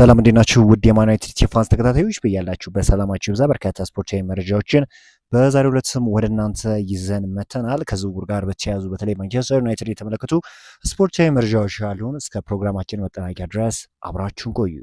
ሰላም እንዴት ናችሁ? ውድ የማን ዩናይትድ ፋንስ ተከታታዮች በያላችሁ በሰላማችሁ ይብዛ። በርካታ ስፖርታዊ መረጃዎችን በዛሬው ዕለት ወደ እናንተ ይዘን መተናል። ከዝውውር ጋር በተያያዙ በተለይ ማንቸስተር ዩናይትድ የተመለከቱ ስፖርታዊ መረጃዎች ያሉን እስከ ፕሮግራማችን መጠናቂያ ድረስ አብራችሁን ቆዩ።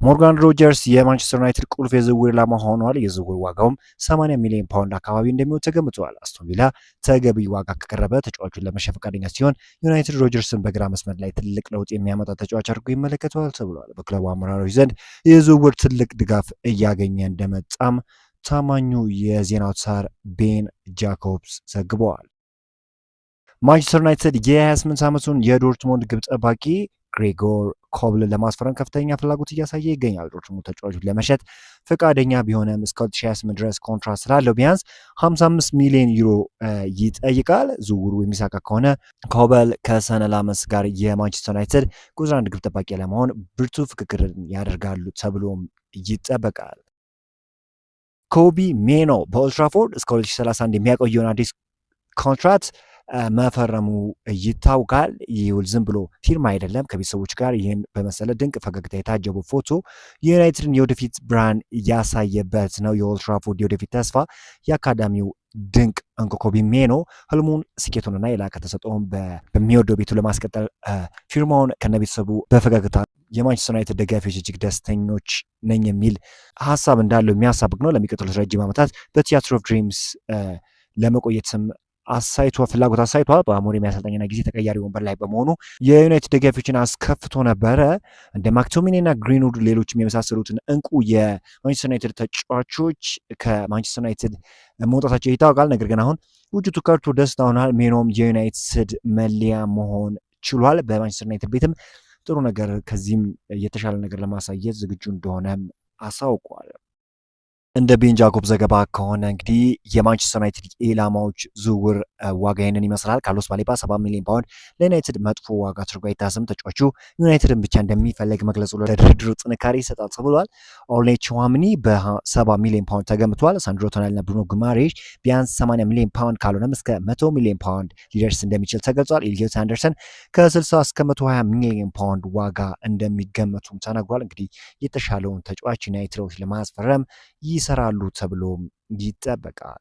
ሞርጋን ሮጀርስ የማንቸስተር ዩናይትድ ቁልፍ የዝውውር ኢላማ ሆኗል። የዝውውር ዋጋውም 80 ሚሊዮን ፓውንድ አካባቢ እንደሚሆን ተገምቷል። አስቶን ቪላ ተገቢ ዋጋ ከቀረበ ተጫዋቹን ለመሸጥ ፈቃደኛ ሲሆን ዩናይትድ ሮጀርስን በግራ መስመር ላይ ትልቅ ለውጥ የሚያመጣ ተጫዋች አድርጎ ይመለከተዋል ተብሏል። በክለቡ አመራሮች ዘንድ የዝውውር ትልቅ ድጋፍ እያገኘ እንደመጣም ታማኙ የዜና አውታር ቤን ጃኮብስ ዘግበዋል። ማንቸስተር ዩናይትድ የ28 ዓመቱን የዶርትሞንድ ግብ ጠባቂ ግሬጎር ኮብልን ለማስፈረም ከፍተኛ ፍላጎት እያሳየ ይገኛል። ዶርትሙንድ ተጫዋቹን ለመሸጥ ፈቃደኛ ቢሆንም እስከ 2028 ድረስ ኮንትራት ስላለው ቢያንስ 55 ሚሊዮን ዩሮ ይጠይቃል። ዝውውሩ የሚሳካ ከሆነ ኮብል ከሰነላመስ ጋር የማንቸስተር ዩናይትድ ቁጥር 1 ግብ ጠባቂ ለመሆን ብርቱ ፍክክርን ያደርጋሉ ተብሎም ይጠበቃል። ኮቢ ሜኖ በኦልትራፎርድ እስከ 2031 የሚያቆየውን አዲስ ኮንትራት መፈረሙ ይታወቃል። ይህ ውል ዝም ብሎ ፊርማ አይደለም። ከቤተሰቦች ጋር ይህን በመሰለ ድንቅ ፈገግታ የታጀቡ ፎቶ የዩናይትድን የወደፊት ብርሃን ያሳየበት ነው። የኦልድ ትራፎርድ የወደፊት ተስፋ የአካዳሚው ድንቅ እንቁ ኮቢ ሜኖ ህልሙን ስኬቱንና የላቀ ተሰጥኦውን በሚወደው ቤቱ ለማስቀጠል ፊርማውን ከነቤተሰቡ በፈገግታ የማንቸስተር ዩናይትድ ደጋፊዎች እጅግ ደስተኞች ነኝ የሚል ሀሳብ እንዳለው የሚያሳብቅ ነው። ለሚቀጥሉት ረጅም ዓመታት በቲያትር ኦፍ ድሪምስ ለመቆየትም ፍላጎት አሳይቷል። በአሞሪም የአሰልጣኝና ጊዜ ተቀያሪ ወንበር ላይ በመሆኑ የዩናይትድ ደጋፊዎችን አስከፍቶ ነበረ። እንደ ማክቶሚኔ እና ግሪንውድ ሌሎችም የመሳሰሉትን እንቁ የማንቸስተር ዩናይትድ ተጫዋቾች ከማንቸስተር ዩናይትድ መውጣታቸው ይታወቃል። ነገር ግን አሁን ውጭቱ ቀርቶ ደስታ ሆኗል። ሜኖም የዩናይትድ መለያ መሆን ችሏል። በማንቸስተር ዩናይትድ ቤትም ጥሩ ነገር ከዚህም የተሻለ ነገር ለማሳየት ዝግጁ እንደሆነም አሳውቋል። እንደ ቤን ጃኮብ ዘገባ ከሆነ እንግዲህ የማንቸስተር ዩናይትድ ኢላማዎች ዝውውር ዋጋ ይህንን ይመስላል። ካርሎስ ባሌባ 70 ሚሊዮን ፓውንድ ለዩናይትድ መጥፎ ዋጋ አድርጎ አይታሰብም። ተጫዋቹ ዩናይትድን ብቻ እንደሚፈልግ መግለጹ ለድርድሩ ጥንካሬ ይሰጣል ተብሏል። ኦሌ ቹዋሚኒ በ70 ሚሊዮን ፓውንድ ተገምቷል። ሳንድሮ ቶናሊና ብሩኖ ጉማሬሽ ቢያንስ 80 ሚሊዮን ፓውንድ ካልሆነም እስከ 100 ሚሊዮን ፓውንድ ሊደርስ እንደሚችል ተገልጿል። ኤሊዮት አንደርሰን ከ60 እስከ 120 ሚሊዮን ፓውንድ ዋጋ እንደሚገመቱም ተነግሯል። እንግዲህ የተሻለውን ተጫዋች ዩናይትዶች ለማስፈረም ይሰራሉ ተብሎ ይጠበቃል።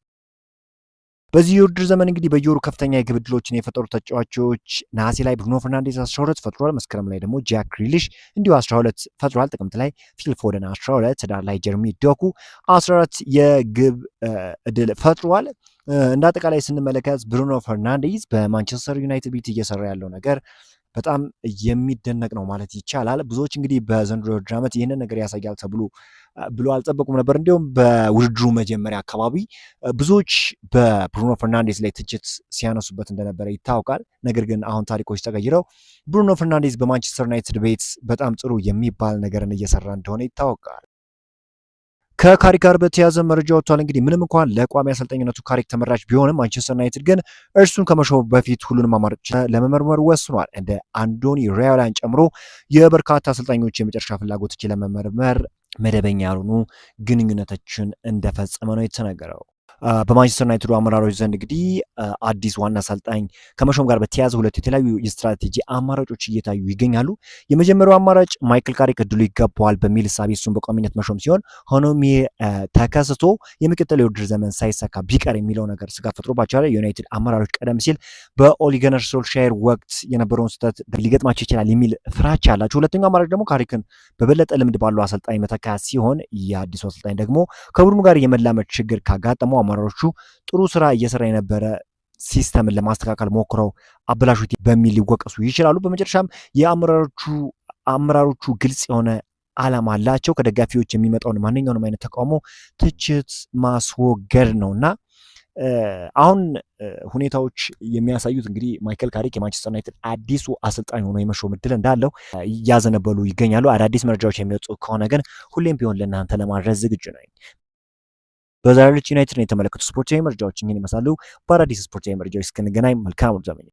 በዚህ የውድድር ዘመን እንግዲህ በየወሩ ከፍተኛ የግብ ዕድሎችን የፈጠሩ ተጫዋቾች ነሐሴ ላይ ብሩኖ ፈርናንዴዝ 12 ፈጥሯል። መስከረም ላይ ደግሞ ጃክ ግሪሊሽ እንዲሁ 12 ፈጥሯል። ጥቅምት ላይ ፊል ፎደን 12፣ ህዳር ላይ ጀርሚ ዶኩ 14 የግብ ዕድል ፈጥሯል። እንደ አጠቃላይ ስንመለከት ብሩኖ ፈርናንዴዝ በማንቸስተር ዩናይትድ ቤት እየሰራ ያለው ነገር በጣም የሚደነቅ ነው ማለት ይቻላል። ብዙዎች እንግዲህ በዘንድሮ የውድድር ዓመት ይህንን ነገር ያሳያል ብሎ አልጠበቁም ነበር። እንዲሁም በውድድሩ መጀመሪያ አካባቢ ብዙዎች በብሩኖ ፈርናንዴዝ ላይ ትችት ሲያነሱበት እንደነበረ ይታወቃል። ነገር ግን አሁን ታሪኮች ተቀይረው ብሩኖ ፈርናንዴዝ በማንቸስተር ዩናይትድ ቤት በጣም ጥሩ የሚባል ነገርን እየሰራ እንደሆነ ይታወቃል። ከካሪክ ጋር በተያዘ መረጃ ወጥቷል። እንግዲህ ምንም እንኳን ለቋሚ አሰልጣኝነቱ ካሪክ ተመራጭ ቢሆንም ማንቸስተር ዩናይትድ ግን እርሱን ከመሾሙ በፊት ሁሉንም አማራጮች ለመመርመር ወስኗል። እንደ አንዶኒ ራዮላን ጨምሮ የበርካታ አሰልጣኞች የመጨረሻ ፍላጎቶች ለመመርመር መደበኛ ያልሆኑ ግንኙነቶችን እንደፈጸመ ነው የተነገረው። በማንቸስተር ዩናይትድ አመራሮች ዘንድ እንግዲህ አዲስ ዋና አሰልጣኝ ከመሾም ጋር በተያያዘ ሁለት የተለያዩ የስትራቴጂ አማራጮች እየታዩ ይገኛሉ። የመጀመሪያው አማራጭ ማይክል ካሪክ እድሉ ይገባዋል በሚል እሳቤ እሱን በቋሚነት መሾም ሲሆን ሆኖም ተከስቶ የሚቀጥለው የውድድር ዘመን ሳይሳካ ቢቀር የሚለው ነገር ስጋት ፈጥሮባቸዋል። የዩናይትድ አመራሮች ቀደም ሲል በኦሊ ጉናር ሶልሻየር ወቅት የነበረውን ስህተት ሊገጥማቸው ይችላል የሚል ፍራቻ አላቸው። ሁለተኛው አማራጭ ደግሞ ካሪክን በበለጠ ልምድ ባለው አሰልጣኝ መተካት ሲሆን የአዲሱ አሰልጣኝ ደግሞ ከቡድኑ ጋር የመላመድ ችግር ካጋጠመው አመራሮቹ ጥሩ ስራ እየሰራ የነበረ ሲስተምን ለማስተካከል ሞክረው አበላሹት በሚል ሊወቀሱ ይችላሉ። በመጨረሻም የአመራሮቹ ግልጽ የሆነ ዓላማ አላቸው። ከደጋፊዎች የሚመጣውን ማንኛውንም አይነት ተቃውሞ፣ ትችት ማስወገድ ነውና አሁን ሁኔታዎች የሚያሳዩት እንግዲህ ማይክል ካሪክ የማንቸስተር ዩናይትድ አዲሱ አሰልጣኝ ሆኖ የመሾም እድል እንዳለው እያዘነበሉ ይገኛሉ። አዳዲስ መረጃዎች የሚወጡ ከሆነ ግን ሁሌም ቢሆን ለእናንተ ለማድረስ ዝግጁ ነኝ። በዛሬው ዕለት ዩናይትድን የተመለከቱ ስፖርታዊ መረጃዎች ይህን ይመስላሉ። በአዳዲስ ስፖርታዊ መረጃዎች እስክንገናኝ መልካም ዘመን